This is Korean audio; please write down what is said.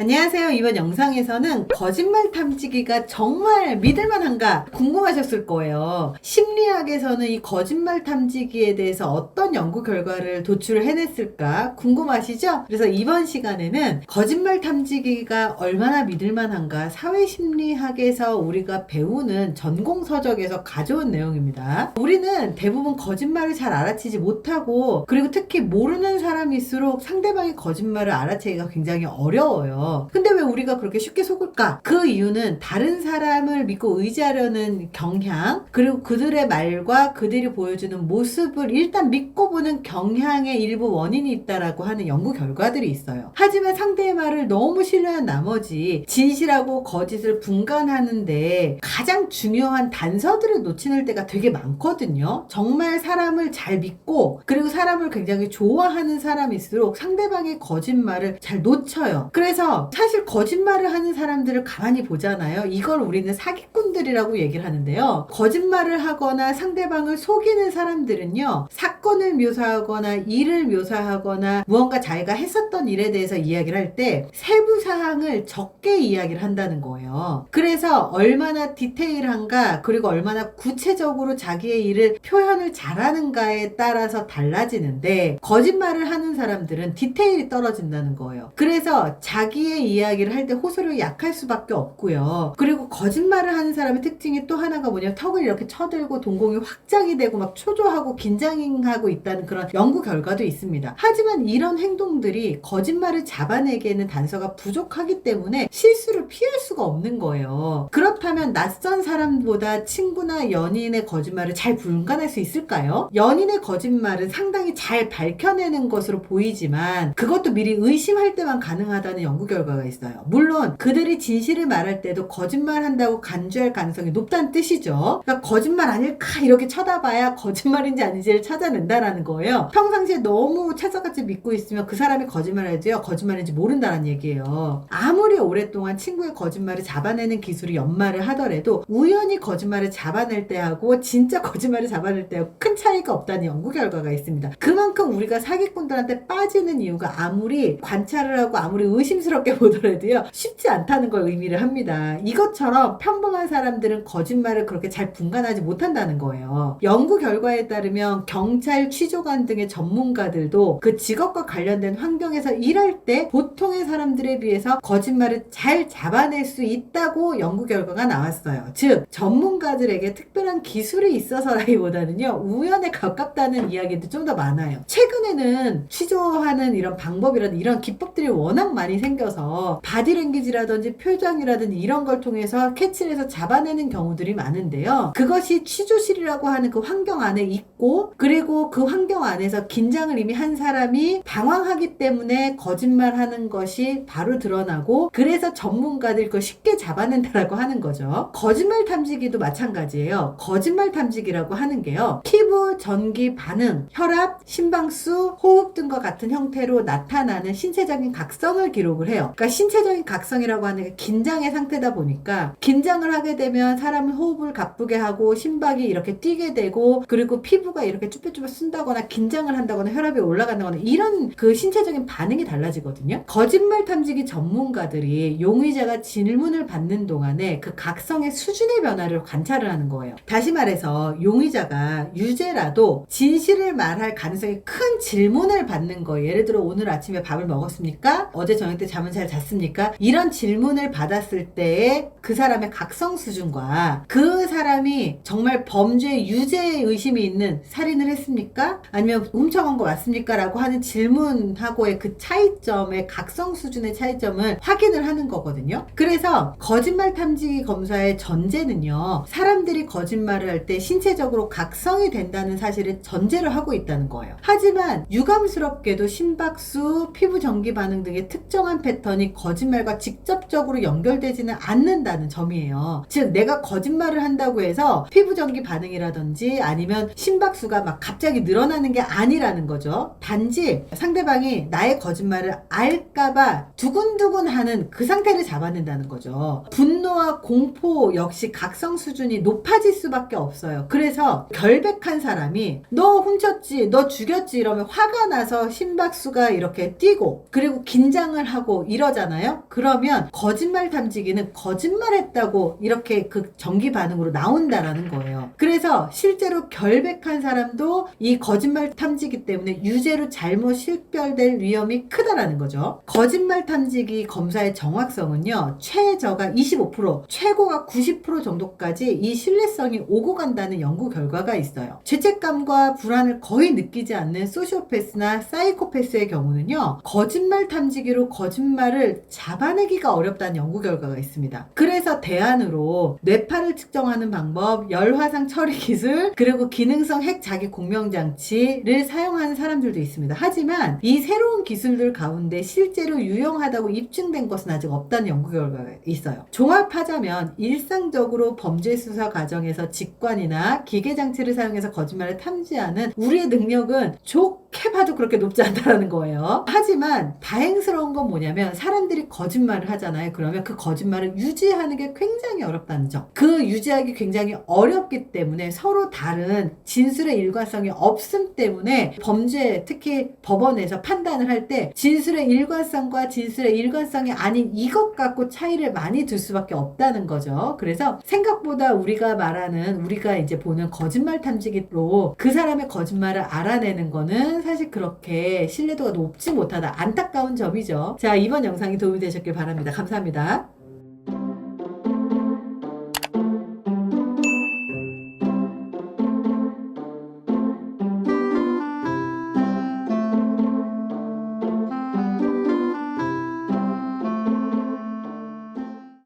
안녕하세요. 이번 영상에서는 거짓말 탐지기가 정말 믿을만한가 궁금하셨을 거예요. 심리학에서는 이 거짓말 탐지기에 대해서 어떤 연구 결과를 도출을 해냈을까 궁금하시죠? 그래서 이번 시간에는 거짓말 탐지기가 얼마나 믿을만한가 사회심리학에서 우리가 배우는 전공서적에서 가져온 내용입니다. 우리는 대부분 거짓말을 잘 알아채지 못하고, 그리고 특히 모르는 사람일수록 상대방의 거짓말을 알아채기가 굉장히 어려워요. 근데 왜 우리가 그렇게 쉽게 속을까? 그 이유는 다른 사람을 믿고 의지하려는 경향, 그리고 그들의 말과 그들이 보여주는 모습을 일단 믿고 보는 경향의 일부 원인이 있다라고 하는 연구 결과들이 있어요. 하지만 상대의 말을 너무 신뢰한 나머지 진실하고 거짓을 분간하는데 가장 중요한 단서들을 놓치는 때가 되게 많거든요. 정말 사람을 잘 믿고, 그리고 사람을 굉장히 좋아하는 사람일수록 상대방의 거짓말을 잘 놓쳐요. 그래서 사실 거짓말을 하는 사람들을 가만히 보잖아요. 이걸 우리는 사기꾼들이라고 얘기를 하는데요. 거짓말을 하거나 상대방을 속이는 사람들은요, 사건을 묘사하거나 일을 묘사하거나 무언가 자기가 했었던 일에 대해서 이야기를 할 때 세부 사항을 적게 이야기를 한다는 거예요. 그래서 얼마나 디테일한가, 그리고 얼마나 구체적으로 자기의 일을 표현을 잘하는가에 따라서 달라지는데, 거짓말을 하는 사람들은 디테일이 떨어진다는 거예요. 그래서 자기의 이야기를 할 때 호소력이 약할 수밖에 없고요. 그리고 거짓말을 하는 사람의 특징이 또 하나가 뭐냐면 턱을 이렇게 쳐들고 동공이 확장이 되고 막 초조하고 긴장하고 있다는 그런 연구 결과도 있습니다. 하지만 이런 행동들이 거짓말을 잡아내기에는 단서가 부족하기 때문에 실수를 피할 수가 없는 거예요. 그렇다면 낯선 사람보다 친구나 연인의 거짓말을 잘 분간할 수 있을까요? 연인의 거짓말은 상당히 잘 밝혀내는 것으로 보이지만 그것도 미리 의심할 때만 가능하다는 연구 결과가 있어요. 물론 그들이 진실을 말할 때도 거짓말한다고 간주할 가능성이 높다는 뜻이죠. 그러니까 거짓말 아닐까 이렇게 쳐다봐야 거짓말인지 아닌지를 찾아낸다라는 거예요. 평상시에 너무 찰떡같이 믿고 있으면 그 사람이 거짓말할지요, 거짓말인지 모른다는 얘기예요. 아무리 오랫동안 친구의 거짓말을 잡아내는 기술이 연마를 하더라도 우연히 거짓말을 잡아낼 때하고 진짜 거짓말을 잡아낼 때하고 큰 차이가 없다는 연구 결과가 있습니다. 그만큼 우리가 사기꾼들한테 빠지는 이유가 아무리 관찰을 하고 아무리 의심스럽게 보더라도요, 쉽지 않다는 걸 의미를 합니다. 이것처럼 평범한 사람들은 거짓말을 그렇게 잘 분간하지 못한다는 거예요. 연구 결과에 따르면 경찰, 취조관 등의 전문가들도 그 직업과 관련된 환경에서 일할 때 보통의 사람들에 비해서 거짓말을 잘 잡아낼 수 있다고 연구 결과가 나왔어요. 즉, 전문가들에게 특별한 기술이 있어서라기보다는요, 우연에 가깝다는 이야기도 좀 더 많아요. 최근에는 취조하는 이런 방법이라든지 이런 기법들이 워낙 많이 생겨서 바디랭귀지라든지 표정이라든지 이런 걸 통해서 캐치를 해서 잡아내는 경우들이 많은데요. 그것이 취조실이라고 하는 그 환경 안에 있고, 그리고 그 환경 안에서 긴장을 이미 한 사람이 당황하기 때문에 거짓말하는 것이 바로 드러나고, 그래서 전문가들이 그걸 쉽게 잡아낸다라고 하는 거죠. 거짓말 탐지기도 마찬가지예요. 거짓말 탐지기라고 하는 게요, 피부, 전기 반응, 혈압, 심박수, 호흡 등과 같은 형태로 나타나는 신체적인 각성을 기록을 해요. 그러니까 신체적인 각성이라고 하는 게 긴장의 상태다 보니까, 긴장을 하게 되면 사람은 호흡을 가쁘게 하고 심박이 이렇게 뛰게 되고, 그리고 피부가 이렇게 쭈뼛쭈뼛 쓴다거나 긴장을 한다거나 혈압이 올라간다거나 이런 그 신체적인 반응이 달라지거든요. 거짓말 탐지기 전문가들이 용의자가 질문을 받는 동안에 그 각성의 수준의 변화를 관찰을 하는 거예요. 다시 말해서 용의자가 유죄라도 진실을 말할 가능성이 큰 질문을 받는 거예요. 예를 들어 오늘 아침에 밥을 먹었습니까? 어제 저녁 때 잠은 잘 잤습니까? 이런 질문을 받았을 때의 그 사람의 각성 수준과 그 사람이 정말 범죄 유죄 의심이 있는 살인을 했습니까? 아니면 훔쳐간 거 맞습니까? 라고 하는 질문하고의 그 차이점의 각성 수준의 차이점을 확인을 하는 거거든요. 그래서 거짓말 탐지기 검사의 전제는요, 사람들이 거짓말을 할 때 신체적으로 각성이 된다는 사실을 전제로 하고 있다는 거예요. 하지만 유감스럽게도 심박수, 피부 전기 반응 등의 특정한 패턴이 거짓말과 직접적으로 연결되지는 않는다는 점이에요. 즉, 내가 거짓말을 한다고 해서 피부 전기 반응이라든지 아니면 심박수가 막 갑자기 늘어나는 게 아니라는 거죠. 단지 상대방이 나의 거짓말을 알까봐 두근두근 하는 그 상태를 잡아낸다는 거죠. 분노와 공포 역시 각성 수준이 높아질 수밖에 없어요. 그래서 결백한 사람이 너 훔쳤지, 너 죽였지 이러면 화가 나서 심박수가 이렇게 뛰고, 그리고 긴장을 하고 이러잖아요. 그러면 거짓말 탐지기는 거짓말했다고 이렇게 그 전기 반응으로 나온다라는 거예요. 그래서 실제로 결백한 사람도 이 거짓말 탐지기 때문에 유죄로 잘못 실별될 위험이 크다라는 거죠. 거짓말 탐지기 검사의 정확성은요, 최저가 25%, 최고가 90% 정도까지 이 신뢰성이 오고 간다는 연구 결과가 있어요. 죄책감과 불안을 거의 느끼지 않는 소시오패스나 사이코패스의 경우는요, 거짓말 탐지기로 거짓말을 잡아내기가 어렵다는 연구 결과가 있습니다. 그래서 대안으로 뇌파를 측정하는 방법, 열화상 처리 기술, 그리고 기능성 핵 자기 공명장치를 사용하는 사람들도 있습니다. 하지만 이 새로운 기술들 가운데 실제로 유용하다고 입증된 것은 아직 없다는 연구 결과가 있어요. 종합하자면 일상적으로 범죄 수사 과정에서 직관이나 기계장치를 사용해서 거짓말을 탐지하는 우리의 능력은 좋게 봐도 그렇게 높지 않다는 거예요. 하지만 다행스러운 건 뭐냐면 사람들이 거짓말을 하잖아요. 그러면 그 거짓말을 유지하는 게 굉장히 어렵다는 점. 그 유지하기 굉장히 어렵기 때문에 서로 다른 진술의 일관성이 없음 때문에 범죄, 특히 법원에서 판단을 할 때 진술의 일관성과 진술의 일관성이 아닌 이것 갖고 차이를 많이 둘 수밖에 없다는 거죠. 그래서 생각보다 우리가 이제 보는 거짓말 탐지기로 그 사람의 거짓말을 알아내는 거는 사실 그렇게 신뢰도가 높지 못하다. 안타까운 점이죠. 자, 이번 영상이 도움이 되셨길 바랍니다. 감사합니다.